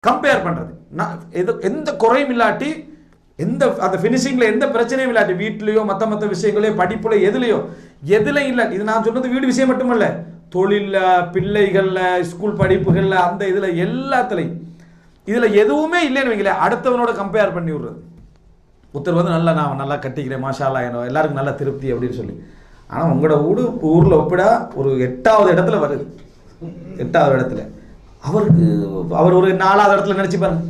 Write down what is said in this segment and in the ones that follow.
Compare பண்ணுறது. நான் எந்த குறையும் இல்லாட்டி, எந்த அந்த ஃபினிஷிங்கில் எந்த பிரச்சனையும் இல்லாட்டி, வீட்லேயோ மற்ற விஷயங்களையோ படிப்புல எதில் இல்லை. இது நான் சொன்னது வீடு விஷயம் மட்டுமல்ல, தொழிலில், பிள்ளைகளில், ஸ்கூல் படிப்புகளில், அந்த இதில் எல்லாத்துலையும் இதில் எதுவுமே இல்லைன்னு வைங்களேன், அடுத்தவனோட கம்பேர் பண்ணி விடுறது. ஒருத்தர் வந்து நான் நல்லா கட்டிக்கிறேன், மாஷா அல்லாஹ், எல்லாருக்கும் நல்ல திருப்தி அப்படின்னு சொல்லி. ஆனால் உங்களோட ஊரில் ஒப்பிடா ஒரு 8வது இடத்துல வருது. 8வது இடத்துல அவர் ஒரு 4வது இடத்துல நினச்சி பாருங்க.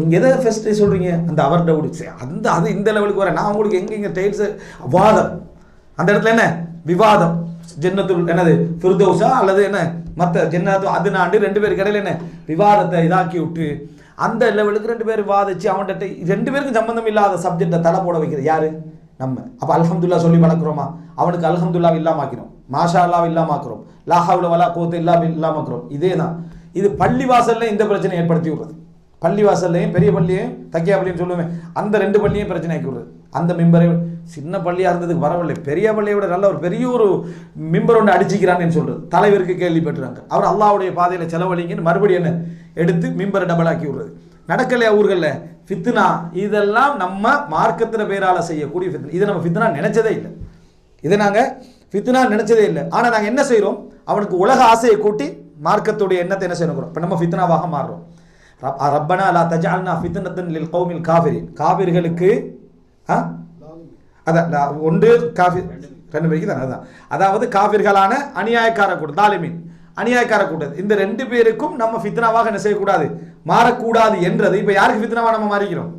நீங்கள் எதை ஃபஸ்ட்டு சொல்கிறீங்க, அந்த அவர்கிட்ட வீடு அது இந்த லெவலுக்கு வர. நான் உங்களுக்கு எங்கெங்க டைல்ஸு வாதம், அந்த இடத்துல என்ன விவாதம், ஜன்னத்துல் என்னது ஃபிர்தௌஸா அல்லது என்ன மற்ற ஜன்னத்து அது நாண்டு 2 பேருக்கு இடையில என்ன விவாதத்தை இதாக்கி விட்டு அந்த லெவலுக்கு 2 பேர் வாதிச்சு அவன்கிட்ட 2 பேருக்கும் சம்பந்தம் இல்லாத சப்ஜெக்டை தலை போட வைக்கிறது யாரு? நம்ம. அப்போ அல்ஹம்துலில்லாஹ் சொல்லி வளர்க்குறோமா? அவனுக்கு அல்ஹம்துலில்லாஹ் இல்லாமாக்கிறோம், மாஷா அல்லாஹ் இல்லாமாக்குறோம், லா ஹவ்ல வலா குவத்த இல்லா பில்லாஹ் இல்லாமாக்குறோம். இதே தான் இது பள்ளிவாசல்ல இந்த பிரச்சனை ஏற்படுத்தி விடுறது. பள்ளிவாசல்லையும் பெரிய பள்ளியையும் தக்கியா பள்ளின்னு சொல்லுவேன், அந்த 2 பள்ளியும் பிரச்சனை ஆக்கி விடுறது. அந்த மிம்பரை சின்ன பள்ளியாக இருந்ததுக்கு வரவில்லை, பெரிய பள்ளியை விட நல்ல ஒரு பெரிய ஒரு மிம்பர் ஒன்று அடிச்சிக்கிறான்னு சொல்கிறது. தலைவருக்கு கேள்விப்பட்டுறாங்க, அவர் அல்லாஹ்வுடைய பாதையில் செலவழிங்கன்னு மறுபடியும் என்ன எடுத்து மிம்பரை டபுள் ஆக்கி விடுறது. நடக்கலையா ஊர்களில் ஃபித்னா? இதெல்லாம் நம்ம மார்க்கத்தின் பேரால் செய்யக்கூடிய ஃபித்னா. இதை நம்ம ஃபித்னா நினைச்சதே இல்லை, இதை நாங்கள் ஃபித்னா நினைச்சதே இல்லை. ஆனால் நாங்கள் என்ன செய்கிறோம், அவனுக்கு உலக ஆசையை கூட்டி மார்க்கத்துடைய எண்ணத்தை என்ன செய்யணும், இப்போ நம்ம ஃபித்னாவாக மாறுறோம். ரப்பனா லா தஜஅல்னா ஃபித்னத்தன் லில் கௌமில் காஃபிரின். காஃபிர்களுக்கு அதான் ஒன்று காஃபிர் 2 பேருக்கு தான் அதான், அதாவது காஃபிர்களான அநியாயக்கார கூட்டம், தாலிமின் அநியாயக்கார கூட்டம், இந்த 2 பேருக்கும் நம்ம ஃபித்னாவாக என்ன செய்யக்கூடாது, மாறக்கூடாது என்றது. இப்போ யாருக்கு ஃபித்னாவாக நம்ம மாறிக்கிறோம்?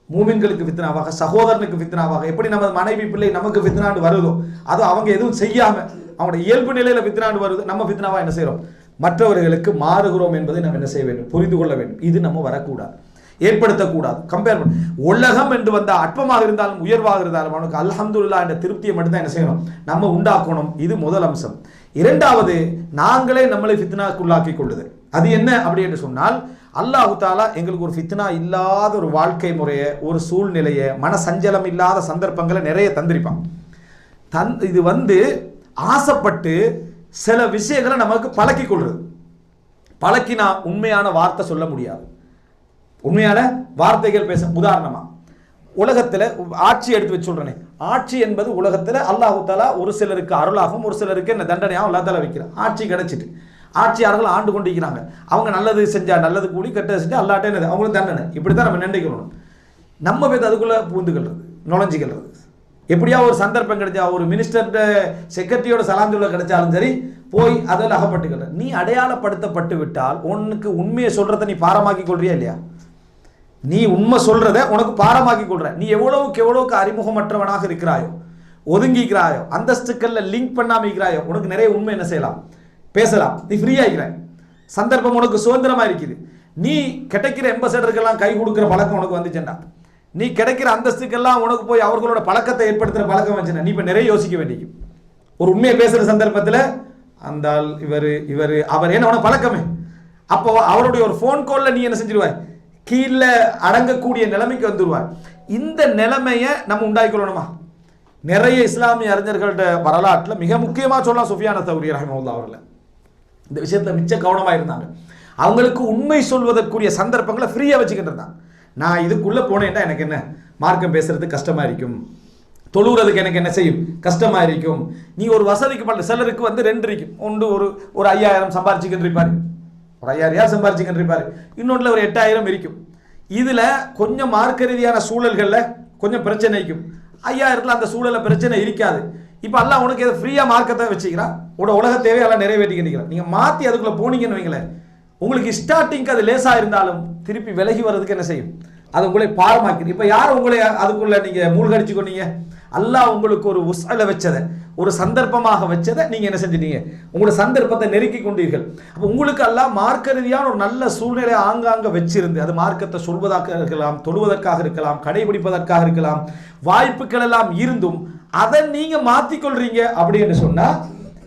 மூமின்களுக்கு ஃபித்னாவாக, சகோதரனுக்கு ஃபித்னாவாக. எப்படி நமது மனைவி பிள்ளை நமக்கு ஃபித்னாண்டு வருதோ, அதுவும் அவங்க எதுவும் செய்யாம அவங்களோட இயல்பு நிலையில ஃபித்னாண்டு வருது, நம்ம ஃபித்னாவா என்ன செய்யறோம், மற்றவர்களுக்கு மாறுகிறோம் என்பதை நம்ம என்ன செய்ய வேண்டும், புரிந்து கொள்ள வேண்டும். இது நம்ம வரக்கூடாது, ஏற்படுத்தக்கூடாது. கம்பேர் பண்ண உலகம் என்று வந்த அற்பமாக இருந்தாலும் உயர்வாக இருந்தாலும் அவனுக்கு அல்ஹம்துலில்லாஹ் என்ற திருப்தியை மட்டும்தான் என்ன செய்யணும், நம்ம உண்டாக்கணும். இது முதல் அம்சம். 2வது, நாங்களே நம்மளை ஃபித்னாக்குள்ளாக்கி கொள்ளுது. அது என்ன அப்படி என்று சொன்னால், அல்லாஹு தாலா எங்களுக்கு ஒரு ஃபித்னா இல்லாத ஒரு வாழ்க்கை முறையை, ஒரு சூழ்நிலையை, மனசஞ்சலம் இல்லாத சந்தர்ப்பங்களை நிறைய தந்திருப்பான். இது வந்து ஆசைப்பட்டு சில விஷயங்களை நமக்கு பழக்கி கொள்றது. பழக்கினா உண்மையான வார்த்தை சொல்ல முடியாது, உண்மையான வார்த்தைகள் பேச. உதாரணமா உலகத்தில் ஆட்சி எடுத்து வச்சு சொல்றேனே, ஆட்சி என்பது உலகத்தில் அல்லாஹு தாலா ஒரு சிலருக்கு அருளாகவும் ஒரு சிலருக்கு என்ன தண்டனையாகவும் அல்லா தாலா வைக்கிறான். ஆட்சி கிடைச்சிட்டு ஆட்சியாளர்கள் ஆண்டு கொண்டிருக்கிறாங்க, அவங்க நல்லது செஞ்சா நல்லது கூடி, கெட்டது செஞ்சா அல்லாட்டே என்னது அவங்களுக்கு தண்டனை. இப்படித்தான் நம்ம நினைக்கணும். நம்ம போய் அதுக்குள்ள பூந்துக்கிறது, நுழைஞ்சிக்கிறது. எப்படியா ஒரு சந்தர்ப்பம் கிடைச்சா, ஒரு மினிஸ்டர்கிட்ட செக்ரட்டரியோட சலாம் சொல்ல கிடைச்சாலும் சரி, போய் அதில் அகப்பட்டுக்கிற. நீ அடையாளப்படுத்தப்பட்டு விட்டால் உனக்கு உண்மையை சொல்றதை நீ பாரமாக்கி கொள்றியா இல்லையா? நீ உண்மை சொல்றத உனக்கு பாரமாக்கி கொள்ற. நீ எவ்வளவுக்கு அறிமுகமற்றவனாக இருக்கிறாயோ, ஒதுங்கிக்கிறாயோ, அந்தஸ்துக்கள்ல லிங்க் பண்ணாம இருக்கிறாயோ, உனக்கு நிறைய உண்மை என்ன செய்யலாம், பேசலாம். நீ ஃப்ரீயா இருக்கிற, சந்தர்ப்பம் உனக்கு சுதந்திரமா இருக்குது. நீ கிடைக்கிற எம்பசடருக்கெல்லாம் கை கொடுக்குற பழக்கம் உனக்கு வந்துச்சுண்டா, நீ கிடைக்கிற அந்தஸ்துக்கெல்லாம் உனக்கு போய் அவர்களோட பழக்கத்தை ஏற்படுத்துகிற பழக்கம் வச்சுன்னா, நீ இப்போ நிறைய யோசிக்க வேண்டியது. ஒரு உண்மையை பேசுகிற சந்தர்ப்பத்தில் அந்த இவர் அவர் என்ன உனக்கு பழக்கமே, அப்போ அவருடைய ஒரு ஃபோன் காலில் நீ என்ன செஞ்சிருவாய், கீழே அடங்கக்கூடிய நிலைமைக்கு வந்துடுவாய். இந்த நிலைமையை நம்ம உண்டாக்கிக்கொள்ளணுமா? நிறைய இஸ்லாமிய அறிஞர்கள்ட்ட வரலாற்றில் மிக முக்கியமாக சொல்லலாம் சுஃபியான் தௌரி ரஹிமஹுல்லாஹ் அவர்கள் இந்த விஷயத்தில் மிச்ச கவனமாக இருந்தாங்க. அவங்களுக்கு உண்மை சொல்வதற்குரிய சந்தர்ப்பங்களை ஃப்ரீயாக வச்சுக்கிட்டு இருந்தாங்க. நான் இதுக்குள்ளே போனேன்டா எனக்கு என்ன மார்க்கம் பேசுறதுக்கு கஷ்டமாக இருக்கும், தொழுகிறதுக்கு எனக்கு என்ன செய்யும், கஷ்டமாக இருக்கும். நீ ஒரு வசதிக்கு பண்ண சிலருக்கு வந்து 2 இருக்கும். ஒன்று ஒரு 5000 சம்பாரிச்சுக்கிட்டு இருப்பார், ஒரு 5000 சம்பாரிச்சுக்கிட்டு இருப்பார். இன்னொன்றில் ஒரு 8000 இருக்கும். இதில் கொஞ்சம் மார்க்க ரீதியான சூழல்களில் கொஞ்சம் பிரச்சனை இருக்கும். 5000ல் அந்த சூழலில் பிரச்சனை இருக்காது. இப்போ எல்லாம் உனக்கு எதை ஃப்ரீயாக மார்க்கத்தை வச்சுக்கிறான், உலக தேவையெல்லாம் நிறைவேற்றிக்கிறான். நீங்கள் மாற்றி அதுக்குள்ளே போனீங்கன்னு வைங்களேன், உங்களுக்கு ஸ்டார்டிங்க்கு அது லேசாக இருந்தாலும் திருப்பி விலகி வர்றதுக்கு என்ன செய்யும், அது உங்களை பாரமாக்கி. இப்போ யார் உங்களை அதுக்குள்ள நீங்கள் மூழ்கடிச்சு கொண்டீங்க? அல்லாஹ் உங்களுக்கு ஒரு உஸ்அல வச்சதை, ஒரு சந்தர்ப்பமாக வச்சதை நீங்கள் என்ன செஞ்சிட்டீங்க, உங்களோட சந்தர்ப்பத்தை நெருக்கி கொண்டீர்கள். அப்போ உங்களுக்கு அல்லாஹ் மார்க்க ரீதியான ஒரு நல்ல சூழ்நிலை ஆங்காங்க வச்சிருந்து, அது மார்க்கத்தை சொல்வதாக இருக்கலாம், தொழுவதற்காக இருக்கலாம், கடைபிடிப்பதற்காக இருக்கலாம், வாய்ப்புகள் எல்லாம் இருந்தும் அதை நீங்க மாற்றிக்கொள்றீங்க அப்படின்னு சொன்னா,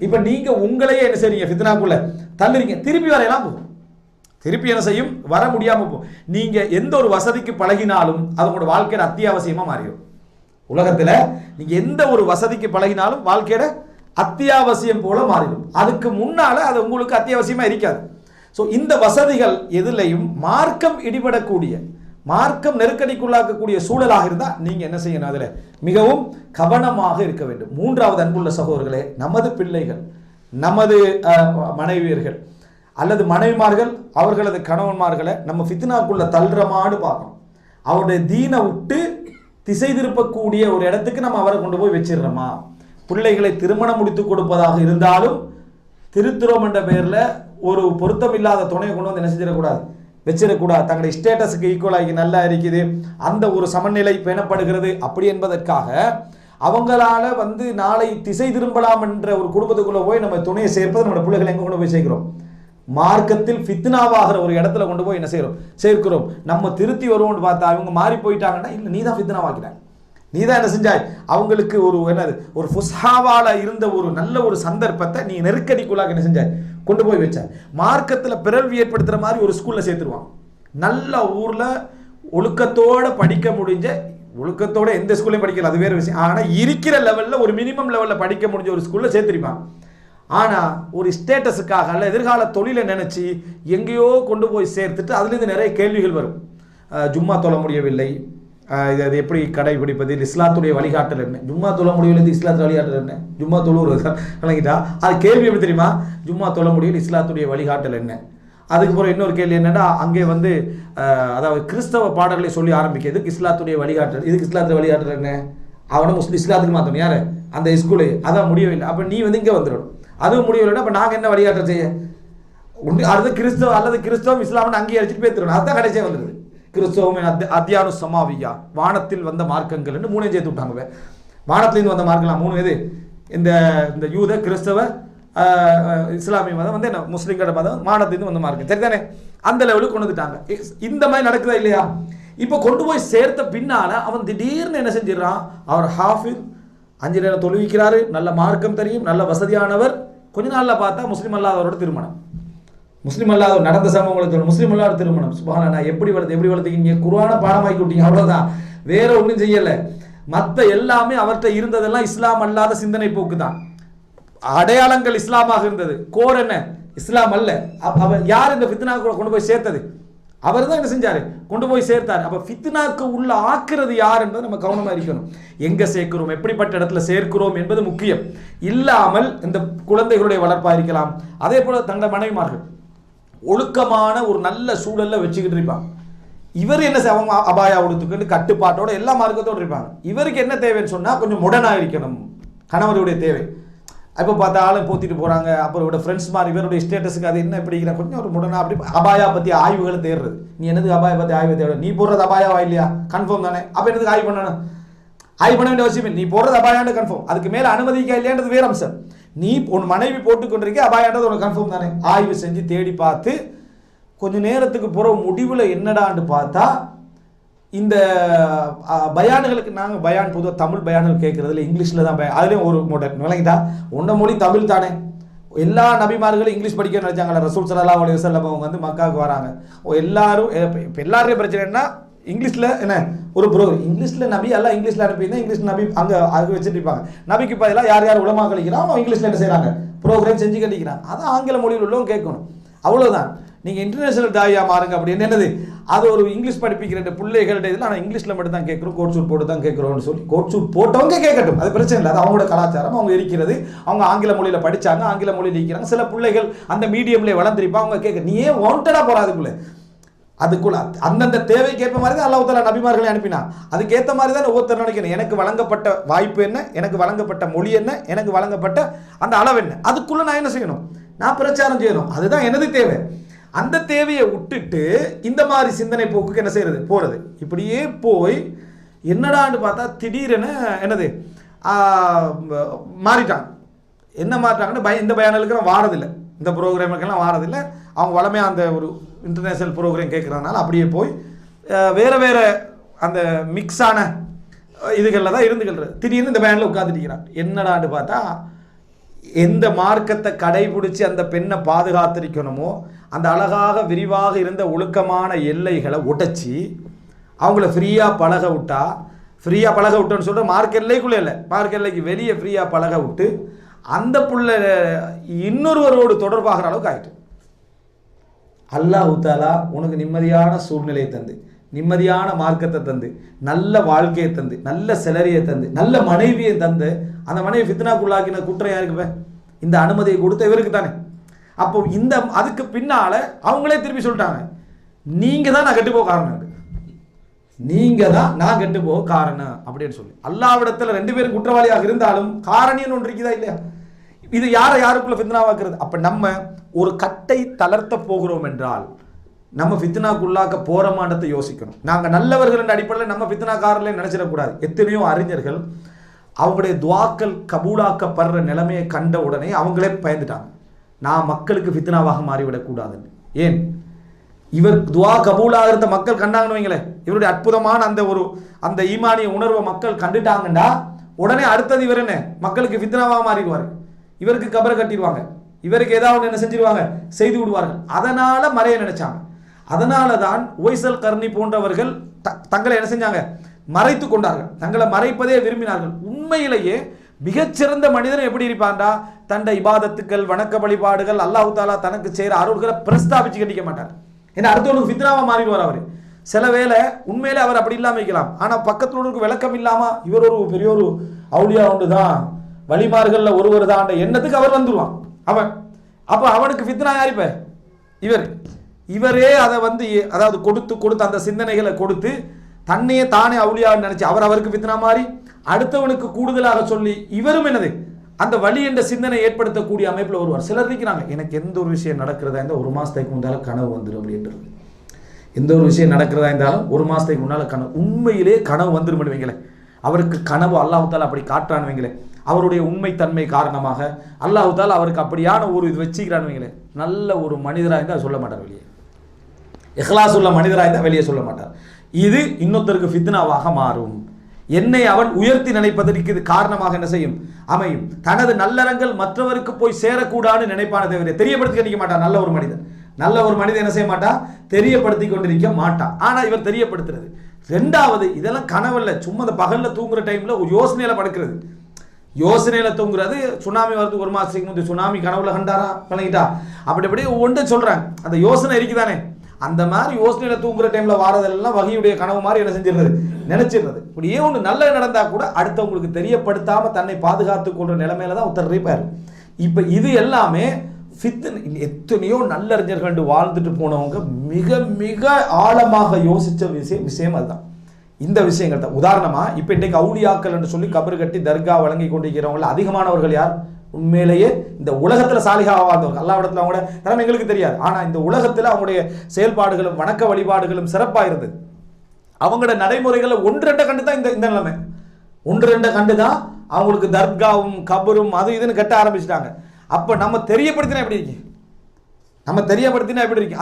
இப்போ நீங்க உங்களையே என்ன செய்றீங்க, ஃபித்னாக்குள்ள தள்ளுறீங்க. திருப்பி வரையலாம் போகும், திருப்பி என்ன செய்யும், வர முடியாம போகும். நீங்க எந்த ஒரு வசதிக்கு பழகினாலும் அது உங்களோட வாழ்க்கையில அத்தியாவசியமா மாறிடும். உலகத்துல நீங்க எந்த ஒரு வசதிக்கு பழகினாலும் வாழ்க்கையில அத்தியாவசியம் போல மாறிடும். அதுக்கு முன்னால அது உங்களுக்கு அத்தியாவசியமா இருக்காது. ஸோ இந்த வசதிகள் எதுலையும் மார்க்கம் இடிபடக்கூடிய, மார்க்கம் நெருக்கடிக்குள்ளாக்கக்கூடிய சூழலாக இருந்தால் நீங்கள் என்ன செய்யணும், அதில் மிகவும் கவனமாக இருக்க வேண்டும். மூன்றாவது அன்புள்ள சகோதரர்களே, நமது பிள்ளைகள், நமது மனைவியர்கள் அல்லது மனைவிமார்கள் அவர்களது கணவன்மார்களை நம்ம ஃபித்னாக்குள்ள தள்ளுறமான்னு பார்க்கணும். அவருடைய தீனை விட்டு திசை திருப்பக்கூடிய ஒரு இடத்துக்கு நம்ம அவரை கொண்டு போய் வச்சிடுறோமா? பிள்ளைகளை திருமணம் முடித்து கொடுப்பதாக இருந்தாலும் திருத்துறோம் என்ற பெயரில் ஒரு பொருத்தமில்லாத துணையை கொண்டு வந்து என்ன செஞ்சிடக்கூடாது, வச்சிடக்கூடாது. தங்களுடைய ஸ்டேட்டஸுக்கு ஈக்குவலாகி நல்லா இருக்குது, அந்த ஒரு சமநிலை பேணப்படுகிறது அப்படி என்பதற்காக அவங்களால நாளை திசை திரும்பலாம் என்ற ஒரு குடும்பத்துக்குள்ள போய் நம்ம துணையை சேர்ப்பது நம்மளோட பிள்ளைகளை எங்க கொண்டு போய் சேர்க்கிறோம்? மார்க்கத்தில் ஃபித்னாவாகிற ஒரு இடத்துல கொண்டு போய் என்ன சேர்க்கிறோம். நம்ம திருத்தி வருவோம்னு பார்த்தா அவங்க மாறி போயிட்டாங்கன்னா, இல்லை நீ தான் ஃபித்னாவாக்கிட்ட, நீ தான் என்ன செஞ்சாய், அவங்களுக்கு ஒரு என்னது ஒரு ஃபுஸ்ஹாவால இருந்த ஒரு நல்ல ஒரு சந்தர்ப்பத்தை நீ நெருக்கடிக்குள்ளாக என்ன செஞ்சாய், கொண்டு போய் வச்சாய். மார்க்கத்தில் பிறழ்வி ஏற்படுத்துகிற மாதிரி ஒரு ஸ்கூலில் சேர்த்துருவான். நல்ல ஊரில் ஒழுக்கத்தோட படிக்க முடிஞ்ச, ஒழுக்கத்தோட எந்த ஸ்கூல்லையும் படிக்கல அது வேறு விஷயம், ஆனால் இருக்கிற லெவலில் ஒரு மினிமம் லெவலில் படிக்க முடிஞ்ச ஒரு ஸ்கூலில் சேர்த்துருப்பான். ஆனால் ஒரு ஸ்டேட்டஸுக்காக அல்ல எதிர்கால தொழிலை நினச்சி எங்கேயோ கொண்டு போய் சேர்த்துட்டு அதுலேருந்து நிறைய கேள்விகள் வரும். ஜும்மா தொழ முடியவில்லை, இது எப்படி கடைபிடிப்பது, இஸ்லாத்துடைய வழிகாட்டல் என்ன, ஜும்மா தொழ முடியவில்லை இஸ்லாத்து வழிகாட்டல் என்ன, ஜும்மா தொழுவது விளங்கிட்டா அது கேள்வி எப்படி தெரியுமா, ஜும்மா தொழ முடியல இஸ்லாத்துடைய வழிகாட்டல் என்ன. அதுக்கு பிறகு இன்னொரு கேள்வி என்னன்னா, அங்கே அதாவது கிறிஸ்தவ பாடல்களை சொல்லி ஆரம்பிக்க, இதுக்கு இஸ்லாத்துடைய வழிகாட்டல், இதுக்கு இஸ்லாத்துடைய வழிகாட்டல் என்ன, அவனை முஸ்லீம் இஸ்லாத்துக்கு மாற்றணும் யாரு அந்த ஸ்கூலு, அதான் முடியவில்லை. அப்போ நீ இங்கே வந்துடணும், அதுவும் முடியவில்லைன்னா அப்போ நாங்கள் என்ன வழிகாட்டல் செய்ய, அடுத்து கிறிஸ்தவ அல்லது கிறிஸ்தவம் இஸ்லாம்னு அங்கீகரிச்சுட்டு பேத்துடணும். அதுதான் கடைசியாக வந்துடுது. கிறிஸ்தவம் அத்தியானு சமாவியா, வானத்தில் வந்த மார்க்கங்கள் 3 சேர்த்து விட்டாங்க. வானத்திலிருந்து வந்த மார்க்கலாம் 3 எது, இந்த யூத கிறிஸ்தவ இஸ்லாமிய மதம் என்ன முஸ்லீம்களோட மதம், வானத்திலிருந்து வந்த மார்க்கம், சரிதானே? அந்த லெவலுக்கு கொண்டு வந்துட்டாங்க. இந்த மாதிரி நடக்குதா இல்லையா? இப்போ கொண்டு போய் சேர்த்த பின்னால அவன் திடீர்னு என்ன செஞ்சிடறான், அவர் ஹாஃபிஸ் 5 நேரம் தொழுவிக்கிறாரு, நல்ல மார்க்கம் தெரியும், நல்ல வசதியானவர். கொஞ்ச நாளில் பார்த்தா முஸ்லீம் அல்லாதவரோட திருமணம், முஸ்லீம் அல்லாத நடந்த சம்பவங்களை முஸ்லீம் அல்லாத திருமணம். சுப்ஹானல்லாஹ், எப்படி வளர்த்தீங்க, குர்ஆனை பாடமாக்கி விட்டீங்க, அவ்வளோதான், வேற ஒன்றும் செய்யலை. மற்ற எல்லாமே அவர்கிட்ட இருந்ததெல்லாம் இஸ்லாம் அல்லாத சிந்தனை போக்கு தான். அடையாளங்கள் இஸ்லாமாக இருந்தது, கோர் என்ன இஸ்லாம் அல்ல. அவர் யார் இந்த ஃபித்னாக்கு கொண்டு போய் சேர்த்தது? அவர் தான் என்ன செஞ்சாரு, கொண்டு போய் சேர்த்தார். அப்ப ஃபித்னாக்கு உள்ள ஆக்குறது யார் என்பதை நம்ம கவனமா இருக்கணும். எங்க சேர்க்கிறோம், எப்படிப்பட்ட இடத்துல சேர்க்கிறோம் என்பது முக்கியம். இல்லாமல் இந்த குழந்தைகளுடைய வளர்ப்பா இருக்கலாம், அதே போல தங்கள் மனைவிமார்கள் ஒழுக்கமான ஒரு நல்ல சூழல்ல வச்சுக்கிட்டு இருப்பாங்க. இவர் என்ன அவங்க அபாயா உடுத்துக்கிட்டு கட்டுப்பாட்டோட எல்லா மார்க்கத்தோடு இருப்பாங்க. இவருக்கு என்ன தேவைன்னு சொன்னா கொஞ்சம் முடனா இருக்கணும், கணவருடைய தேவை. இப்போ பார்த்தாலும் போத்திட்டு போகிறாங்க, அப்புறம் இவரோட ஃப்ரெண்ட்ஸ் மாதிரி இவருடைய ஸ்டேட்டஸுக்கு அது என்ன பிடிக்கிற கொஞ்சம் ஒரு முடனா அப்படி அபாயா பற்றி ஆய்வுகளை தேடுறது. நீ என்னது அபாயா பற்றி ஆய்வு தேட, நீ போடுறது அபாயாவா இல்லையா கன்ஃபார்ம் தானே, அப்போ என்னது ஆய்வு பண்ணணும், ஆய்வு பண்ண வேண்டிய அவசியம் இல்லை. நீ போடுறது அபாயாண்டு கன்ஃபார்ம், அதுக்கு மேலே அனுமதிக்கா இல்லையான்றது வேறு அம்சம். நீ உன் மனைவி போட்டுக்கொண்டிருக்க அபாயான்றது உனக்கு கன்ஃபார்ம் தானே. ஆய்வு செஞ்சு தேடி பார்த்து கொஞ்சம் நேரத்துக்கு போகிற முடிவில் என்னடான்னு பார்த்தா, இந்த பயானுகளுக்கு நாங்கள் பயான் பொதுவாக தமிழ் பயான்கள் கேட்குறதுல இங்கிலீஷில் தான் அதுலேயும் ஒரு மாடர்ன் விளங்கிட்டா, உன்ன மொழி தமிழ் தானே. எல்லா நபிமார்களும் இங்கிலீஷ் படிக்க நினைச்சாங்களா, ரசூல் ஸல்லல்லாஹு அலைஹி வஸல்லம் அவங்க மக்காவுக்கு வராங்க. எல்லாரும் இப்போ எல்லாருடைய பிரச்சனைன்னா இங்கிலீஷில் என்ன ஒரு ப்ரோக்ராம், இங்கிலீஷில் நபி எல்லாம் இங்கிலீஷில் அனுப்பியிருந்தா இங்கிலீஷ் நபி அங்கே வச்சுட்டு இருப்பாங்க. நபிக்கு பதிலாக யார் யார் உலமா கழிக்கிறான் அவன் இங்கிலீஷில் என்ன செய்கிறாங்க, ப்ரோக்ராம் செஞ்சு கழிக்கிறாங்க. அதான் ஆங்கில மொழியில் உள்ளவங்க கேட்கணும், அவ்வளோதான். நீங்கள் இன்டர்நேஷனல் தாயா மாறுங்க அப்படின்னு என்னது, அது ஒரு இங்கிலீஷ் படிப்பிக்கிற பிள்ளைகள்ட்ட இதில் ஆனால் இங்கிலீஷில் மட்டும் தான் கேட்குறோம், கோட் சூட் போட்டு தான் கேட்குறோம்னு சொல்லி கோட் சூட் போட்டவங்க கேட்கட்டும், அது பிரச்சனை இல்லை, அது அவங்களோட கலாச்சாரம், அவங்க இருக்கிறது, அவங்க ஆங்கில மொழியில் படித்தாங்க, ஆங்கில மொழியில் இருக்கிறாங்க. சில பிள்ளைகள் அந்த மீடியம்லேயே வளர்ந்துருப்பாங்க, அவங்க கேட்க நீ ஏன் வாண்டடாக போகிறாதுக்குள்ளே, அதுக்குள்ள அந்தந்த தேவைக்கு ஏற்ப மாதிரி தான் அல்லாஹ் தஆலா நபிமார்களை அனுப்பினா. அதுக்கேற்ற மாதிரி தான் ஒவ்வொருத்தர் நினைக்கணும், எனக்கு வழங்கப்பட்ட வாய்ப்பு என்ன, எனக்கு வழங்கப்பட்ட மொழி என்ன, எனக்கு வழங்கப்பட்ட அந்த அளவு என்ன, அதுக்குள்ளே நான் என்ன செய்யணும், நான் பிரச்சாரம் செய்யணும், அதுதான் எனது தேவை. அந்த தேவையை விட்டுட்டு இந்த மாதிரி சிந்தனை போக்குக்கு என்ன செய்யறது போகிறது. இப்படியே போய் என்னடான்னு பார்த்தா திடீரென என்னது மாறிட்டாங்க. என்ன மாறிட்டாங்கன்னா இந்த பயானலுக்கெல்லாம் வாரதில்லை, இந்த ப்ரோக்ராமுக்கெல்லாம் வாரதில்லை. அவங்க வளமையாக அந்த ஒரு இன்டர்நேஷ்னல் ப்ரோக்ராம் கேட்குறதுனால அப்படியே போய் வேறு வேறு அந்த மிக்ஸான இதுகளில் தான் இருந்துக்கிறது. திடீர்னு இந்த பயானில் உட்காந்துட்டிக்கிறான். என்னடான்னு பார்த்தா எந்த மார்க்கத்தை கடைபிடிச்சு அந்த பெண்ணை பாதுகாத்திருக்கணுமோ அந்த அழகாக விரிவாக இருந்த ஒழுக்கமான எல்லைகளை உடைச்சி அவங்கள ஃப்ரீயாக பழக விட்டா, ஃப்ரீயாக பழக விட்டோன்னு சொல்கிற மார்க் எல்லைக்குள்ளே இல்லை, மார்க் எல்லைக்கு வெளியே ஃப்ரீயாக பழக விட்டு அந்த புள்ள இன்னொருவரோடு தொடர்பாகிற அளவுக்கு ஆகிட்டு. அல்லாஹ் தாலா உனக்கு நிம்மதியான சூழ்நிலையை தந்து, நிம்மதியான மார்க்கத்தை தந்து, நல்ல வாழ்க்கையை தந்து, நல்ல செலரியை தந்து, நல்ல மனைவியை தந்து, அந்த மனைவி ஃபித்னாக்குள்ளாக்கின குற்றம் யாருக்கு? இந்த அனுமதியை கொடுத்த இவருக்கு தானே. அப்போ இந்த அதுக்கு பின்னால அவங்களே திருப்பி சொல்லிட்டாங்க, நீங்க தான் நான் கெட்டு போக காரணம், நீங்க தான் நான் கெட்டு போக காரணம் அப்படின்னு சொல்லி. அல்லாஹ்விடத்துல ரெண்டு பேரும் குற்றவாளியாக இருந்தாலும் காரணின்னு ஒன்று இருக்குதா இல்லையா? இது யாருக்குள்ள ஃபித்னாவாக்குறது? அப்ப நம்ம ஒரு கட்டை தளர்த்த போகிறோம் என்றால் நம்ம ஃபித்னாக்குள்ளாக்க போறமானத்தை யோசிக்கணும். நாங்க நல்லவர்கள் என்ற அடிப்படையில் நம்ம ஃபித்னாக்காரர்களே நினைச்சிடக்கூடாது. எத்தனையோ அறிஞர்கள் அவங்களுடைய துவாக்கள் கபூலாக்கப்படுற நிலைமையை கண்ட உடனே அவங்களே பயந்துட்டாங்க, நான் மக்களுக்கு ஃபித்னாவாக மாறிவிடக்கூடாதுன்னு. ஏன்? இவர் துவா கபூலாகிறத மக்கள் கண்டாங்கன்னு வைங்களேன், இவருடைய அற்புதமான அந்த ஈமானிய உணர்வை மக்கள் கண்டுட்டாங்கண்டா உடனே அடுத்தது இவர் என்ன மக்களுக்கு ஃபித்னாவாக மாறிடுவார். இவருக்கு கபரை கட்டிடுவாங்க, இவருக்கு ஏதாவது என்ன செஞ்சிருவாங்க, செய்து விடுவார்கள். அதனால மறைய நினைச்சாங்க. அதனால தான் ஒய்சல் கர்ணி போன்றவர்கள் தங்களை என்ன செஞ்சாங்க, மறைத்து கொண்டார்கள், தங்களை மறைப்பதே விரும்பினார்கள். உண்மையிலேயே மிகச்சிறந்த மனிதன் எப்படி இருப்பான்டா, தண்டை இபாதத்துக்கள் வணக்க வழிபாடுகள் அல்லாஹ் தாலா தனக்கு செய்கிற அருள்களை பிரஸ்தாபிச்சு கட்டிக்க மாட்டார். ஏன்னா அடுத்தவனுக்கு ஃபித்னாவா மாறிடுவார் அவர். சில வேளை உண்மையிலே அவர் அப்படி இல்லாமல் வைக்கலாம், ஆனால் பக்கத்துல விளக்கம் இல்லாம இவர் ஒரு பெரிய ஒரு அவுலியா ஒன்று தான், வழிமார்கள்ல ஒருவர் தான் எண்ணத்துக்கு அவர் வந்துடுவான். அவன் அப்ப அவனுக்கு ஃபித்னா யாரிப்ப இவரே அதை அதாவது கொடுத்து அந்த சிந்தனைகளை கொடுத்து தன்னையே தானே அவுலியான்னு நினைச்சு அவருக்கு ஃபித்னா மாறி அடுத்தவனுக்கு கூடுதலாக சொல்லி இவரும் என்னது அந்த வழி என்ற சிந்தனை ஏற்படுத்தக்கூடிய அமைப்பில் வருவார். சிலர் இருக்கிறாங்க, எனக்கு எந்த ஒரு விஷயம் நடக்கிறதா இருந்தால் ஒரு மாசத்துக்கு முன்னால கனவு வந்துடும் அப்படின்றது. எந்த ஒரு விஷயம் நடக்கிறதா இருந்தாலும் ஒரு மாசத்துக்கு முன்னால கனவு, உண்மையிலே கனவு வந்துடும் வைங்களேன். அவருக்கு கனவு அல்லாஹ் தாலா அப்படி காட்டுறான்னு வைங்களேன், அவருடைய உண்மைத்தன்மை காரணமாக அல்லாஹ் தாலா அவருக்கு அப்படியான ஒரு இது வச்சுக்கிறான்னு வைங்களேன், நல்ல ஒரு மனிதராக இருந்தால் சொல்ல மாட்டார் வெளியே, இஹ்லாஸ் உள்ள மனிதராக இருந்தால் வெளியே சொல்ல மாட்டார். இது இன்னொருத்தருக்கு ஃபித்னாவாக மாறும். என்னை அவன் உயர்த்தி நினைப்பதற்கு இது காரணமாக என்ன செய்யும், அமையும். தனது நல்லறங்கள் மற்றவருக்கு போய் சேரக்கூடாதுன்னு நினைப்பான தவிர தெரியப்படுத்தி நினைக்க மாட்டான். நல்ல ஒரு மனிதன் என்ன செய்ய மாட்டான், தெரியப்படுத்தி கொண்டிருக்க மாட்டான். ஆனா இவர் தெரியப்படுத்துறது. ரெண்டாவது, இதெல்லாம் கனவுல சும்மா அந்த பகல்ல தூங்குற டைம்ல ஒரு யோசனையில படுக்கிறது, யோசனையில தூங்குறது. சுனாமி வரதுக்கு ஒரு மாசத்துக்கு முந்தைய சுனாமி கனவுல கண்டாரா பழகிட்டா அப்படி ஒன்று சொல்றாங்க. அந்த யோசனை இருக்குதானே, அந்த மாதிரி யோசனையில தூங்குற டைம்ல வாரதெல்லாம் வகையுடைய கனவு மாதிரி என்ன செஞ்சிருந்தது, நினைச்சிருந்தது. இப்படியே ஒன்று நல்லது நடந்தா கூட அடுத்தவங்களுக்கு தெரியப்படுத்தாம தன்னை பாதுகாத்துக் கொள்ற நிலைமையில தான் ஒருத்தர் இருப்பார். இப்ப இது எல்லாமே எத்தனையோ நல்லறிஞர்கள் வாழ்ந்துட்டு போனவங்க மிக மிக ஆழமாக யோசிச்ச விஷயம் அதுதான். இந்த விஷயங்கள் தான். உதாரணமா இப்ப இன்றைக்கு அவுலியாக்கள் என்று சொல்லி கபர் கட்டி தர்கா வழங்கி கொண்டிருக்கிறவங்க அதிகமானவர்கள் யார்? உண்மையிலேயே இந்த உலகத்துல சாலிகாக வாழ்ந்தவர்கள். அல்லாஹ்விடத்துல அவங்களோட திறமை எங்களுக்கு தெரியாது, ஆனா இந்த உலகத்துல அவங்களுடைய செயல்பாடுகளும் வணக்க வழிபாடுகளும் சிறப்பா இருந்தது. அவங்களோட நடைமுறைகளை ஒன்று ரெண்ட கண்டு தான் இந்த நிலைமை, ஒன்று ரெண்ட கண்டுதான் அவங்களுக்கு தர்காவும் கபரும் அது இதுன்னு கட்ட ஆரம்பிச்சிட்டாங்க. அப்ப நம்ம தெரியப்படுத்தினா எப்படி இருக்கு,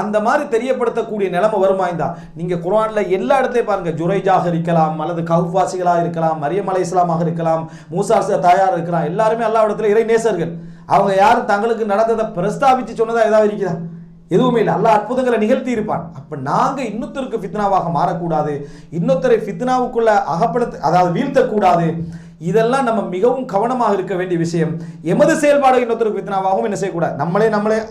அந்த மாதிரி தெரியப்படுத்தக்கூடிய நிலைமை வருமாய்ந்தா நீங்க குர்ஆன்ல எல்லா இடத்தையும் பாருங்க, ஜுரைஜாக இருக்கலாம் அல்லது கஹ்வாசிகளாக இருக்கலாம், மரியம் அலைஹிஸ்ஸலாமாக இருக்கலாம், மூசா தாயார் இருக்கலாம், எல்லாருமே அல்லாஹ் இடத்துல இறை நேசர்கள். அவங்க யாரும் தங்களுக்கு நடந்ததை பிரஸ்தாபிச்சு சொன்னதா ஏதாவது இருக்குதா? எதுவுமே இல்லை. அல்லாஹ் அற்புதங்களை நிகழ்த்தி இருப்பான். அப்ப நாங்க இன்னொருத்தருக்கு ஃபித்னாவாக மாறக்கூடாது, இன்னொருத்தரை ஃபித்னாவுக்குள்ள அதாவது வீழ்த்தக்கூடாது. இதெல்லாம் நம்ம மிகவும் கவனமாக இருக்க வேண்டிய விஷயம். எமது செயல்பாடு இன்னொருத்தருக்கு ஃபித்னாவாகவும் என்ன செய்யக்கூடாது, நம்மளே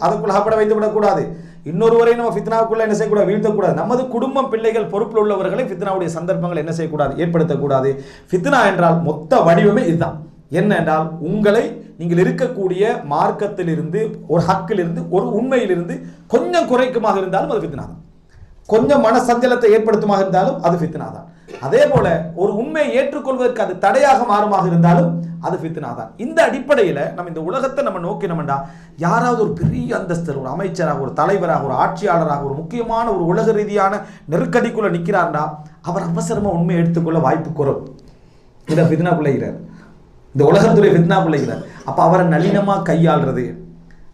அதுக்குள்ள அகப்பட வைத்து விடக்கூடாது, இன்னொருவரை நம்ம ஃபித்னாவுக்குள்ள என்ன செய்யக்கூடாது, வீழ்த்தக்கூடாது. நமது குடும்பம் பிள்ளைகள் பொறுப்பில் உள்ளவர்களை ஃபித்னாவுடைய சந்தர்ப்பங்கள் என்ன செய்யக்கூடாது, ஏற்படுத்தக்கூடாது. ஃபித்னா என்றால் மொத்த வடிவமே இதுதான். என்ன என்றால் உங்களை நீங்கள் இருக்கக்கூடிய மார்க்கத்திலிருந்து ஒரு ஹக்கிலிருந்து ஒரு உண்மையிலிருந்து கொஞ்சம் குறைக்குமாக இருந்தாலும் அது ஃபித்னா தான், கொஞ்சம் மனசஞ்சலத்தை ஏற்படுத்துமாக இருந்தாலும் அது ஃபித்னா தான். அதே போல ஒரு உண்மையை ஏற்றுக்கொள்வதற்கு அது தடையாக மாறுமாக இருந்தாலும் அது ஃபித்னா தான். இந்த அடிப்படையில் நம்ம இந்த உலகத்தை நம்ம நோக்கினோம்டா, யாராவது ஒரு பெரிய அந்தஸ்தர், ஒரு அமைச்சராக, ஒரு தலைவராக, ஒரு ஆட்சியாளராக, ஒரு முக்கியமான ஒரு உலக ரீதியான நெருக்கடிக்குள்ள நிற்கிறார்டா, அவர் அவசரமா உண்மையை எடுத்துக்கொள்ள வாய்ப்பு குறைவு. இதை ஃபித்னாக்குள்ளாகிறார், இந்த உலகத்துடைய ஃபித்னாக்குள்ளாகிறார். அப்ப அவரை நளினமா கையாளுறது,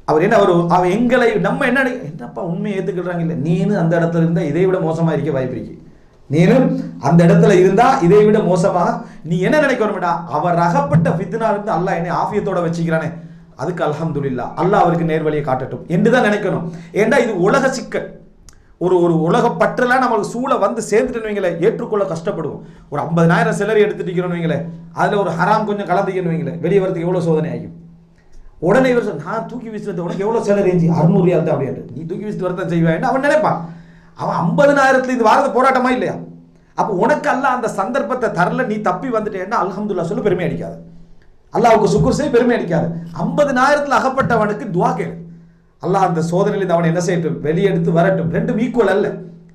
அவர் என்ன அவர் எங்களை நம்ம என்னப்பா உண்மையை ஏற்றுக்கிறாங்க இல்லை, நீனு அந்த இடத்துல இருந்தா இதை விட மோசமா இருக்க வாய்ப்பு இருக்கு, நீனும் அந்த இடத்துல இருந்தா இதை விட மோசமா நீ என்ன நினைக்கணும்டா, அவர் அகப்பட்ட ஃபித்னா இருந்து அல்லாஹ் என்னை ஆஃபியத்தோட வச்சுக்கிறானே, அதுக்கு அல்ஹம்துலில்லாஹ், அல்லாஹ் அவருக்கு நேர்வழியை காட்டட்டும் என்றுதான் நினைக்கணும். ஏண்டா இது உலக சிக்கல். ஒரு உலக பற்றெல்லாம் நம்மளுக்கு சூழ வந்து சேர்ந்துட்டு வைங்களேன், ஏற்றுக்கொள்ள கஷ்டப்படுவோம். ஒரு 50,000 சிலரி எடுத்துட்டு வைங்களேன், அதுல ஒரு ஹராம் கொஞ்சம் கலந்துக்கணும் வைங்களேன், வெளியே வரதுக்கு எவ்வளவு சோதனை ஆகும். உடனே இவர் சொன்ன, நான் தூக்கி வீசுறது உனக்கு எவ்வளோ சேலரி 600 ரியால் தான் அப்படின்ட்டு. நீ தூக்கி வீசிட்டு வரத்தான் செய்வேன் அவன் நினைப்பான். அவன் 50,000 இந்த வாரத்தை போராட்டமா இல்லையா? அப்போ உனக்கு அல்லாஹ் அந்த சந்தர்ப்பத்தை தரல, நீ தப்பி வந்துட்டேன்னா அல்ஹம்துலில்லாஹ் சொல்லு, பெருமை அடிக்காது. அல்லாஹ்வுக்கு சுக்ர் செய், பெருமை அடிக்காது. 50,000 அகப்பட்டவனுக்கு துவா கேளு. அல்லாஹ் அந்த சோதனையில் அவனை என்ன செய்யட்டும், வெளியெடுத்து வரட்டும். ரெண்டும் ஈக்குவல் அல்ல,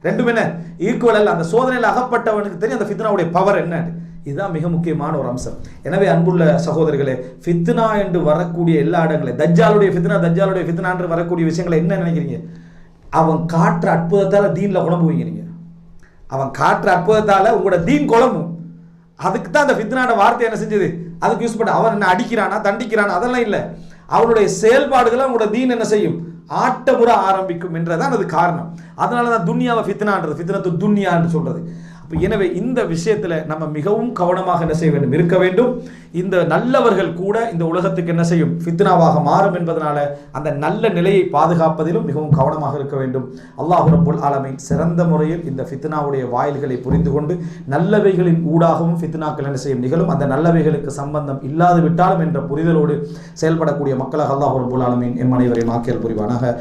ரெண்டும் என்ன ஈக்குவல் அல்ல. அந்த சோதனையில் அகப்பட்டவனுக்கு தெரியும் அந்த ஃபித்னாவுடைய பவர் என்னன்னு. இதுதான் மிக முக்கியமான ஒரு அம்சம். எனவே அன்புள்ள சகோதரர்களே, ஃபித்னா என்று வரக்கூடிய எல்லா இடங்களையும் தஜ்ஜாலுடைய ஃபித்னா என்று வரக்கூடிய விஷயங்களை என்ன நினைக்கிறீங்க? அவன் காற்று அற்புதத்தால் தீன்ல குழம்புவீங்க. நீங்க அவன் காற்று அற்புதத்தால உங்களோட தீன் குழம்பும். அதுக்கு தான் அந்த ஃபித்னான வார்த்தை என்ன செஞ்சது, அதுக்கு யூஸ் பண்ண. அவன் என்ன அடிக்கிறானா தண்டிக்கிறானா அதெல்லாம் இல்லை, அவனுடைய செயல்பாடுகளை உங்களோட தீன் என்ன செய்யும், ஆட்டமுற ஆரம்பிக்கும் என்றதான் அது காரணம். அதனால தான் துன்யாவை ஃபித்னான்றது, ஃபித்னத்து துன்யா என்று சொல்றது. எனவே இந்த விஷயத்தில் நம்ம மிகவும் கவனமாக என்ன செய்ய வேண்டும், இருக்க வேண்டும். இந்த நல்லவர்கள் கூட இந்த உலகத்துக்கு என்ன செய்யும், ஃபித்னாவாக மாறும் என்பதனால அந்த நல்ல நிலையை பாதுகாப்பதிலும் மிகவும் கவனமாக இருக்க வேண்டும். அல்லாஹ் ரப்புல் ஆலமீன் சிறந்த முறையில் இந்த ஃபித்னாவுடைய வாயில்களை புரிந்து கொண்டு நல்லவைகளின் ஊடாகவும் ஃபித்னாக்கள் என்ன செய்யும் நிகழும், அந்த நல்லவைகளுக்கு சம்பந்தம் இல்லாது விட்டாலும் என்ற புரிதலோடு செயல்படக்கூடிய மக்களாக அல்லாஹ் ரப்புல் ஆலமீன் எம் அனைவரையும் ஆக்கியல் புரிவானாக.